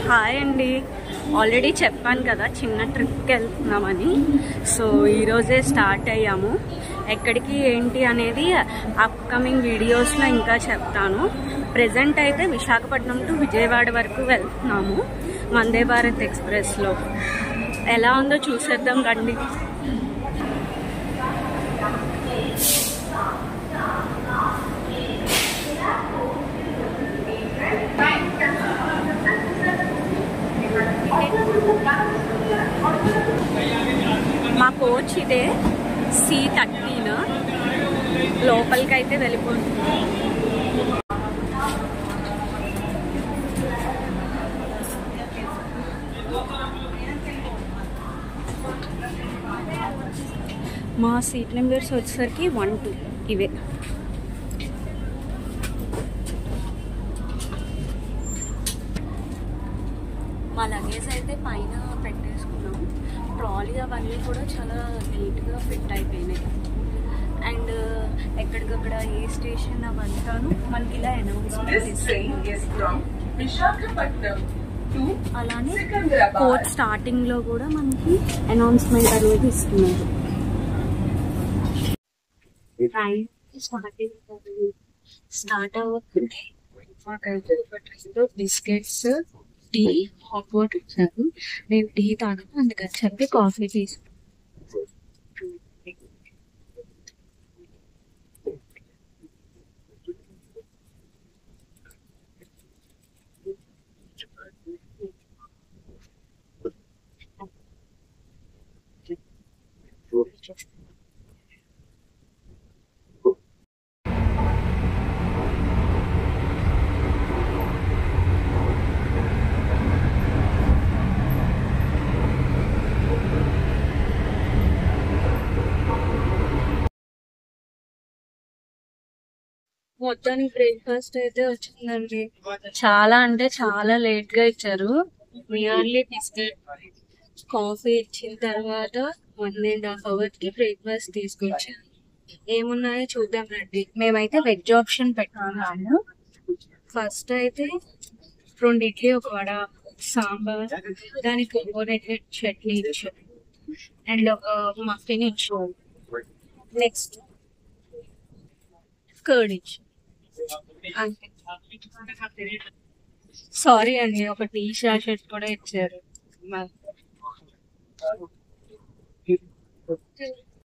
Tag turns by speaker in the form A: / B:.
A: Hi అండి. Already చెప్పాను కదా చిన్న ట్రిప్కి వెళ్తున్నామని. సో ఈరోజే స్టార్ట్ అయ్యాము. ఎక్కడికి ఏంటి అనేది అప్కమింగ్ వీడియోస్లో ఇంకా చెప్తాను. ప్రెజెంట్ అయితే విశాఖపట్నం టు విజయవాడ వరకు వెళ్తున్నాము వందే భారత్ ఎక్స్ప్రెస్లో. ఎలా ఉందో చూసేద్దాం రండి. మా కోచ్ ఇదే C13. లోపలికి అయితే వెళ్ళిపోతుంది. మా సీట్ నెంబర్స్ వచ్చేసరికి 1, 2 ఇవే. మా లగేజ్ అయితే పైన పెట్టేసుకున్నాం. ట్రాలీ అవన్నీ కూడా చాలా నీట్గా ఫిట్ అయిపోయినాయి. అండ్ ఎక్కడికక్కడ ఏ స్టేషన్ అవంతాను మనకి ఇలా అనౌన్స్మెంట్ ఇస్తారు. అలానే కోచ్ స్టార్టింగ్లో కూడా మనకి అనౌన్స్మెంట్ అనేది ఇస్తున్నారు. స్టార్ట్ అవ్వకుంటే బిస్కెట్స్, టీ, హాట్ వాటర్ ఇచ్చారు. నేను టీ తాగను, అందుకని చెప్పి కాఫీ తీసుకున్నాను. మొత్తానికి బ్రేక్ఫాస్ట్ అయితే వచ్చిందండి. చాలా అంటే చాలా లేట్ గా ఇచ్చారు. నియర్లీ బిస్కెట్, కాఫీ ఇచ్చిన తర్వాత 1.5 hours కి బ్రేక్ఫాస్ట్ తీసుకొచ్చాను. ఏమున్నాయో చూద్దాం రండి. మేమైతే వెజ్ ఆప్షన్ పెట్టుకున్నాము. ఫస్ట్ అయితే 2 ఇడ్లీ, 1 వడ, సాంబార్, దానికి కోకోనట్ చట్నీ ఇచ్చారు అండ్ ఒక మఫిన్ ఇచ్చారు. నెక్స్ట్ కర్డ్ ఇచ్చారు. సారీ అండి, ఒక టీ షర్ట్ కూడా ఇచ్చారు.